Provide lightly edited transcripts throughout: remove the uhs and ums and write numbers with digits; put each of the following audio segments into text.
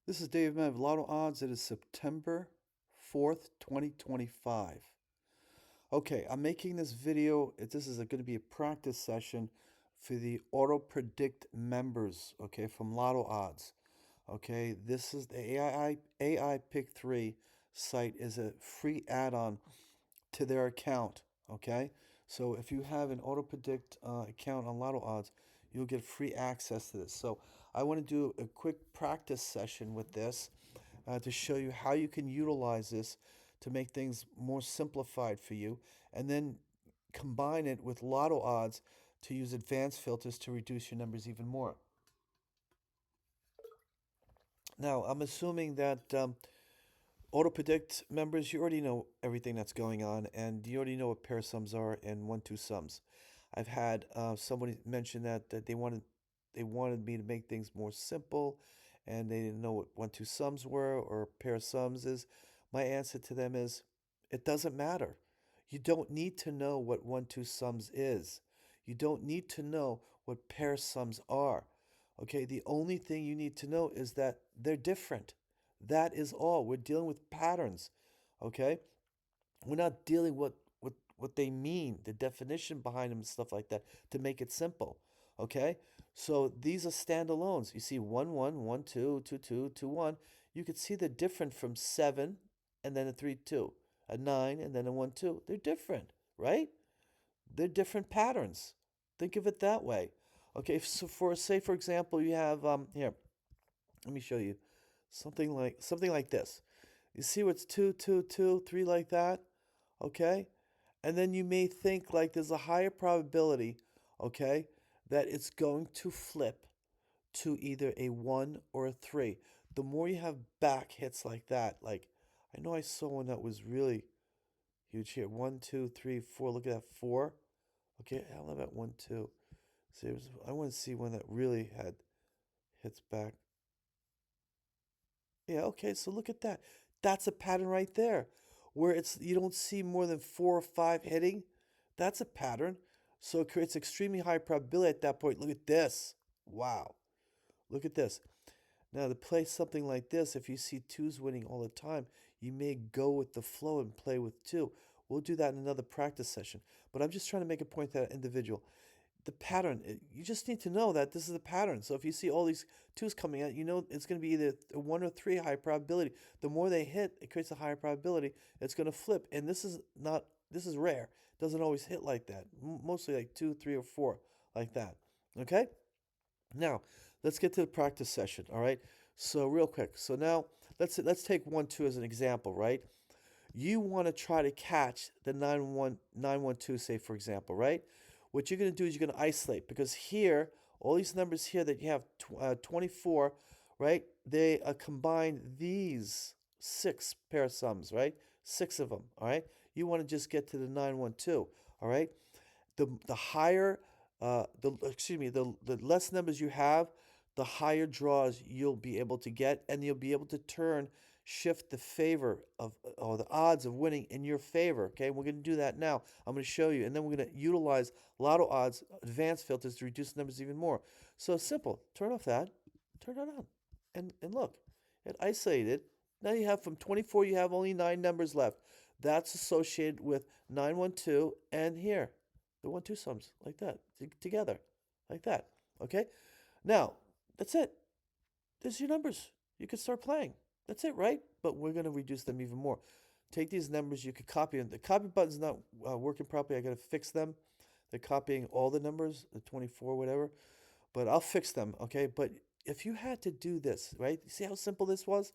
This is Dave Mev, Lotto Odds. It is September 4th, 2025. Okay, I'm making this video. This is going to be a practice session for the Auto Predict members, okay, from Lotto Odds. Okay, this is the AI Pick 3 site is a free add-on to their account, okay? So if you have an Auto Predict account on Lotto Odds, you'll get free access to this. So I want to do a quick practice session with this to show you how you can utilize this to make things more simplified for you, and then combine it with Lotto Odds to use advanced filters to reduce your numbers even more. Now, I'm assuming that Auto Predict members, you already know everything that's going on, and you already know what pair sums are and 1-2 sums. I've had somebody mention that they wanted me to make things more simple, and they didn't know what 1-2 sums were or pair sums is. My answer to them is, it doesn't matter. You don't need to know what 1-2 sums is. You don't need to know what pair sums are. Okay, the only thing you need to know is that they're different. That is all. We're dealing with patterns. Okay? We're not dealing with what they mean, the definition behind them and stuff like that to make it simple. Okay? So these are standalones. You see 1 1, 1 2, 2 2, 2 1. You could see they're different from 7 and then a 3 2, a 9 and then a 1 2. They're different, right? They're different patterns. Think of it that way. Okay, so for example, you have here, let me show you something like this. You see what's 2 2 2 3 like that? Okay? And then you may think like there's a higher probability, okay, that it's going to flip to either a 1 or a 3. The more you have back hits like that, like I know I saw one that was really huge here. 1 2 3 4. Look at that 4. Okay, how about 1 2? See, I want to see one that really had hits back. Yeah, okay, so look at that. That's a pattern right there. Where it's you don't see more than 4 or 5 hitting. That's a pattern. So it creates extremely high probability at that point. Look at this. Wow. Look at this. Now to play something like this, if you see twos winning all the time, you may go with the flow and play with two. We'll do that in another practice session. But I'm just trying to make a point to that individual. The pattern, you just need to know that this is the pattern. So if you see all these twos coming out, you know it's going to be either a 1 or 3 high probability. The more they hit, it creates a higher probability it's going to flip. And this is rare. It doesn't always hit like that. Mostly like 2, 3, or 4 like that. Okay? Now, let's get to the practice session, all right? So real quick. So now let's take 1 2 as an example, right? You want to try to catch the 912, say, for example, right? What you're going to do is you're going to isolate, because here, all these numbers here that you have 24, right? They combine these 6 pair of sums, right? 6 of them, all right? You want to just get to the 912, all right? The higher, the less numbers you have, the higher draws you'll be able to get, and you'll be able to shift the favor of, or the odds of winning in your favor. Okay, we're going to do that now. I'm going to show you, and then we're going to utilize Lotto Odds advanced filters to reduce numbers even more. So simple. Turn off that, turn it on, and look, it isolated. Now you have from 24, you have only 9 numbers left. That's associated with 912, and here, the 1-2 sums like that together, like that. Okay, now that's it. There's your numbers. You can start playing. That's it, right? But we're going to reduce them even more. Take these numbers, you could copy them. The copy button's not working properly. I got to fix them. They're copying all the numbers, the 24, whatever. But I'll fix them, okay? But if you had to do this, right? See how simple this was?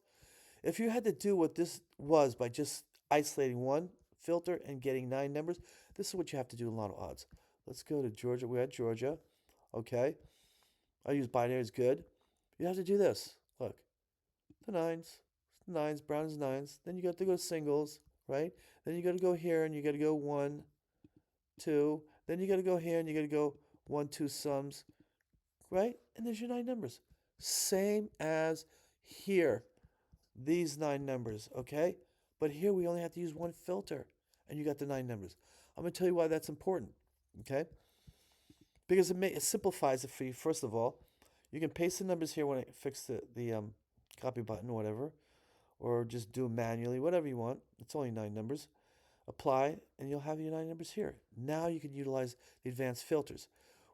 If you had to do what this was by just isolating one filter and getting 9 numbers, this is what you have to do in a lot of odds. Let's go to Georgia. We're at Georgia, okay? I use binary is good. You have to do this. Look, the nines, brown is nines. Then you got to go singles, right? Then you got to go here and you got to go 1, 2. Then you got to go here and you got to go 1, 2 sums, right? And there's your 9 numbers. Same as here, these 9 numbers, okay? But here we only have to use one filter, and you got the 9 numbers. I'm going to tell you why that's important, okay? Because it simplifies it for you. First of all, you can paste the numbers here when I fix the copy button, whatever, or just do it manually, whatever you want. It's only 9 numbers. Apply, and you'll have your 9 numbers here. Now you can utilize the advanced filters.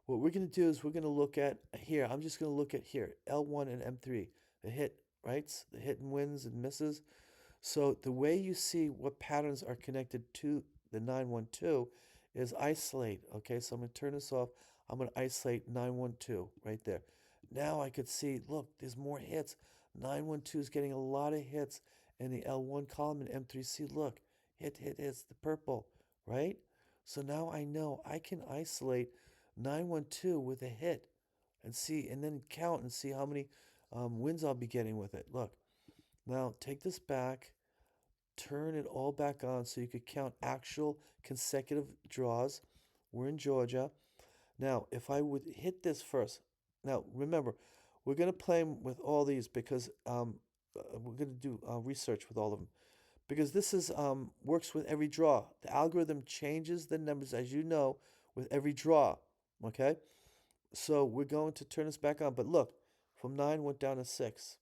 What we're going to do is we're going to look at here. I'm just going to look at here, L1 and M3, the hit, right? The hit and wins and misses. So the way you see what patterns are connected to the 912 is isolate. Okay, so I'm going to turn this off. I'm going to isolate 912 right there. Now I could see, look, there's more hits. 912 is getting a lot of hits in the L1 column and M3C. Look, hits the purple, right? So now I know I can isolate 912 with a hit and see, and then count and see how many wins I'll be getting with it. Look, now take this back, turn it all back on so you could count actual consecutive draws. We're in Georgia. Now, if I would hit this first, now remember, we're going to play with all these because we're going to do research with all of them because this is works with every draw. The algorithm changes the numbers, as you know, with every draw. Okay, so we're going to turn this back on. But look, from 9 went down to 6.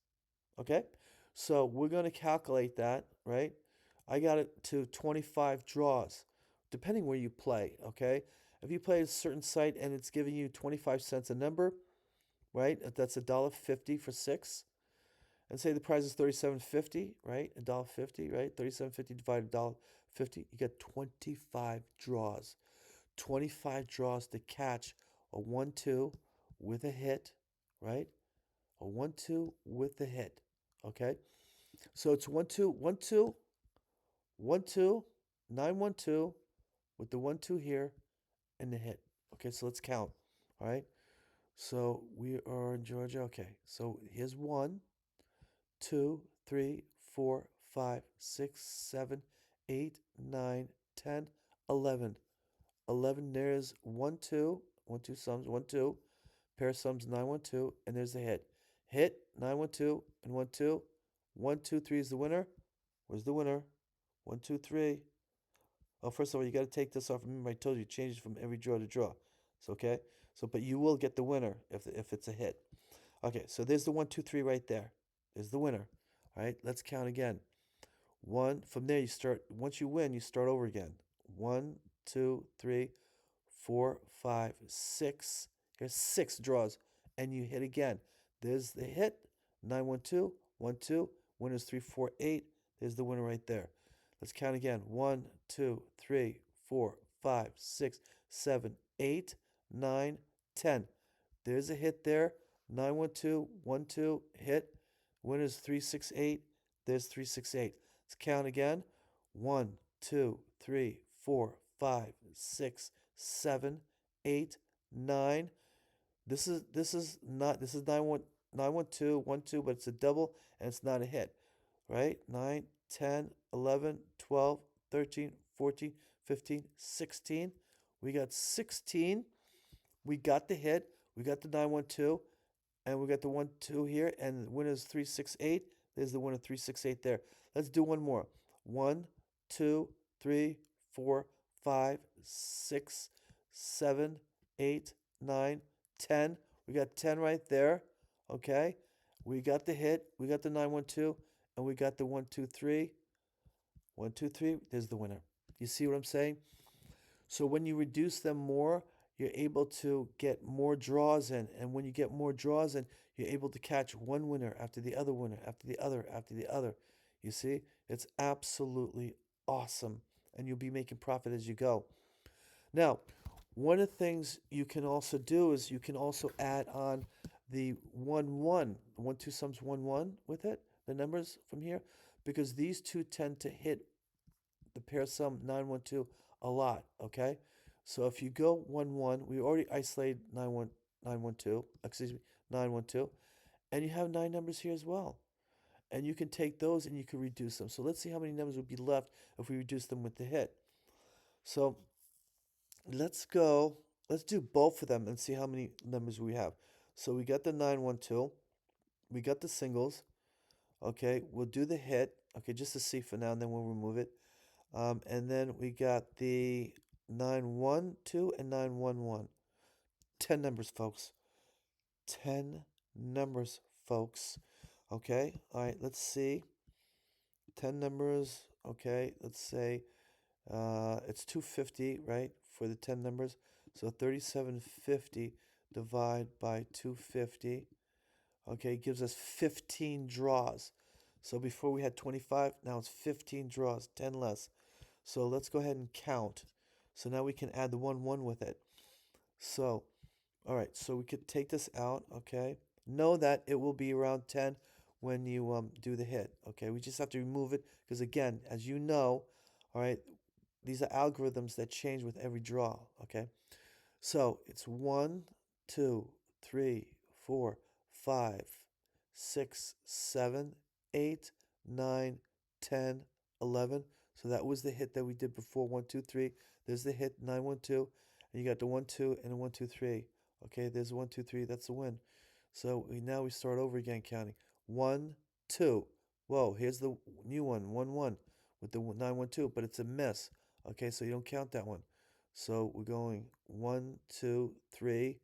Okay, so we're going to calculate that, right? I got it to 25 draws, depending where you play. Okay, if you play a certain site and it's giving you 25 cents a number, right? That's $1.50 for 6. And say the price is $37.50, right? $1.50, right? $37.50 divided $1.50, you get 25 draws. 25 draws to catch a 1-2 with a hit, right? A 1-2 with the hit. Okay? So it's 1-2, 1-2, 1-2, 9-1-2 with the 1-2 here and the hit. Okay, so let's count. All right. So we are in Georgia. Okay. So here's 1, 2, 3, 4, 5, 6, 7, 8, 9, 10, 11. 11, there's 1-2. 1-2 sums, 1-2. Pair of sums, 9-1-2, and there's the hit. Hit, 9-1-2, and 1-2. 1-2-3 is the winner. Where's the winner? 1-2-3. Oh, first of all, you got to take this off. Remember, I told you, change it from every draw to draw. So, okay? So, but you will get the winner if it's a hit. Okay, so there's the 1-2-3 right there. There's the winner. All right, let's count again. One, from there you start, once you win, you start over again. 1, 2, 3, 4, 5, 6. Here's 6 draws, and you hit again. There's the hit, 9-1-2, 1-2. Winner's 3, 4, 8. There's the winner right there. Let's count again. 1, 2, 3, 4, 5, 6, 7, 8, 9, 10. There's a hit there. 9-1-2, 1-2, hit. Winner's 3, 6, 8. There's 3, 6, 8. Let's count again. 1, 2, 3, 4, 5, 6, 7, 8, 9. This is not, this is 9-1-2, 1-2, but it's a double and it's not a hit. Right? 9, 10, 11, 12, 13, 14, 15, 16. We got 16. We got the hit. We got the 9-1-2. And we got the 1-2 here. And the winner's 3, 6, 8. There's the winner 3, 6, 8 there. Let's do one more. 1, 2, 3, 4, 5, 6, 7, 8, 9, 10. We got 10 right there. Okay. We got the hit. We got the 9-1-2. And we got the 1-2-3. 1-2-3. There's the winner. You see what I'm saying? So when you reduce them more, you're able to get more draws in. And when you get more draws in, you're able to catch one winner after the other winner, after the other, after the other. You see? It's absolutely awesome. And you'll be making profit as you go. Now, one of the things you can also do is you can also add on the 1-1. The 1-2 sums 1-1 with it, the numbers from here, because these two tend to hit the pair sum 9-1-2 a lot, okay? So if you go 1-1, we already isolated 9-1-2, excuse me, 9-1-2, and you have 9 numbers here as well. And you can take those and you can reduce them. So let's see how many numbers would be left if we reduce them with the hit. So let's do both of them and see how many numbers we have. So we got the 9-1-2, we got the singles, okay, we'll do the hit, okay, just to see for now, and then we'll remove it. And then we got the 9-1-2 and 9-1-1. 10 numbers, folks. 10 numbers, folks. Okay, all right, let's see. 10 numbers. Okay, let's say it's 250, right, for the 10 numbers. So 3750 divide by 250. Okay, gives us 15 draws. So before we had 25, now it's 15 draws, 10 less. So let's go ahead and count. So now we can add the 1 with it. So, all right, so we could take this out, okay? Know that it will be around 10 when you do the hit, okay? We just have to remove it because, again, as you know, all right, these are algorithms that change with every draw, okay? So it's 1, 2, 3, 4, 5, 6, 7, 8, 9, 10, 11. So that was the hit that we did before. 1, 2, 3. There's the hit 9, 1, 2. And you got the 1, 2 and the 1, 2, 3. Okay, there's 1, 2, 3. That's the win. So now we start over again counting. 1, 2. Whoa, here's the new one. 1, 1 with the 9, 1, 2. But it's a miss. Okay, so you don't count that one. So we're going 1, 2, 3,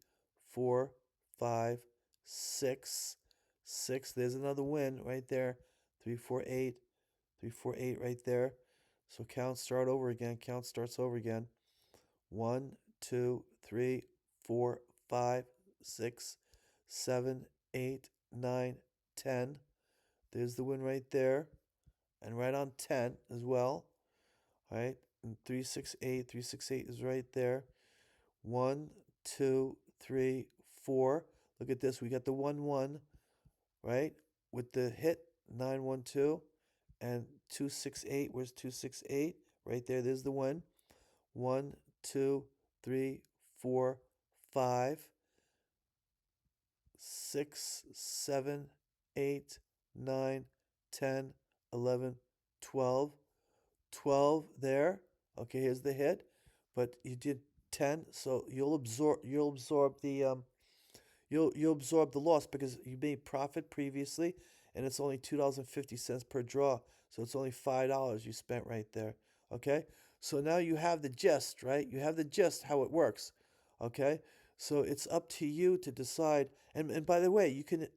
4, 5, 6, 6. There's another win right there. 3, 4, 8. 3, 4, 8 right there. So count, start over again. Count starts over again. 1, 2, 3, 4, 5, 6, 7, 8, 9, 10. There's the win right there. And right on 10 as well. All right. And 368. 368 is right there. 1, 2, 3, 4. Look at this. We got the 1, 1, right? With the hit 9, 1, 2. And 268. Where's 268? Right there. There's the one. 1, 2, 3, 4, 5, 6, 7, 8, 9, 10, 11, 12. 12 there. Okay, here's the hit. But you did 10, so you'll absorb the loss because you made profit previously and it's only $2.50 per draw. So it's only $5 you spent right there. Okay? So now you have the gist, right? You have the gist how it works. Okay? So it's up to you to decide. And by the way, you can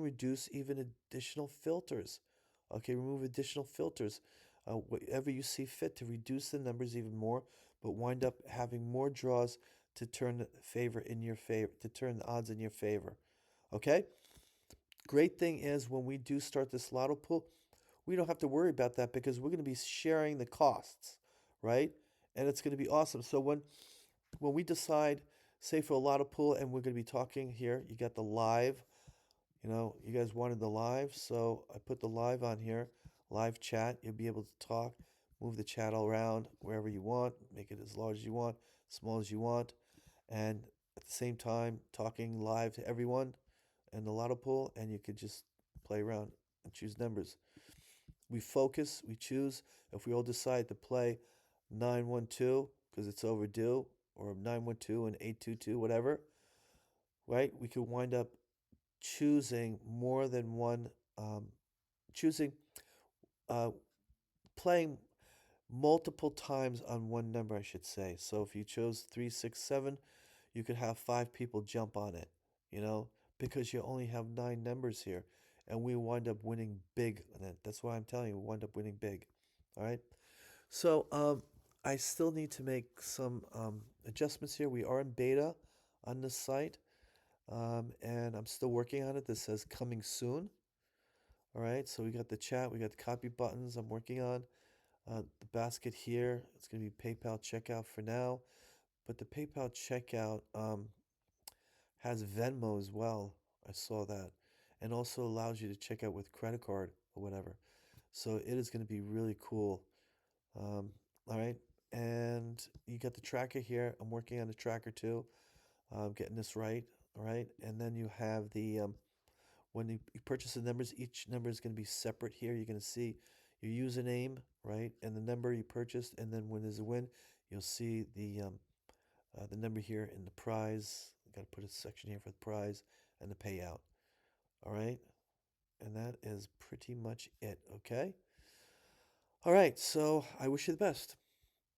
reduce even additional filters. Okay, remove additional filters. Whatever you see fit to reduce the numbers even more, but wind up having more draws to turn the favor in your favor, to turn the odds in your favor. Okay? Great thing is when we do start this lotto pool, we don't have to worry about that because we're going to be sharing the costs, right? And it's going to be awesome. So when we decide, say for a lotto pool, and we're going to be talking here, you got the live. You guys wanted the live, so I put the live on here, live chat. You'll be able to talk, move the chat all around wherever you want, make it as large as you want, small as you want, and at the same time talking live to everyone in the lotto pool, and you could just play around and choose numbers. We focus, we choose. If we all decide to play 912 because it's overdue, or 912 and 822, whatever, right? We could wind up choosing more than one, choosing, uh, playing multiple times on one number, I should say. So if you chose 367, you could have 5 people jump on it, you know, because you only have 9 numbers here. And we wind up winning big on it. That's why I'm telling you, we wind up winning big. All right. So I still need to make some adjustments here. We are in beta on this site. And I'm still working on it. This says coming soon. All right, so we got the chat, we got the copy buttons I'm working on. The basket here, it's going to be PayPal checkout for now. But the PayPal checkout has Venmo as well. I saw that. And also allows you to check out with credit card or whatever. So it is going to be really cool. All right, and you got the tracker here. I'm working on the tracker too. Getting this right. All right, and then you have the when you purchase the numbers, each number is going to be separate here. You're going to see your username, right, and the number you purchased, and then when there's a win, you'll see the number here in the prize. Got to put a section here for the prize and the payout. All right, and that is pretty much it. Okay. All right, so I wish you the best.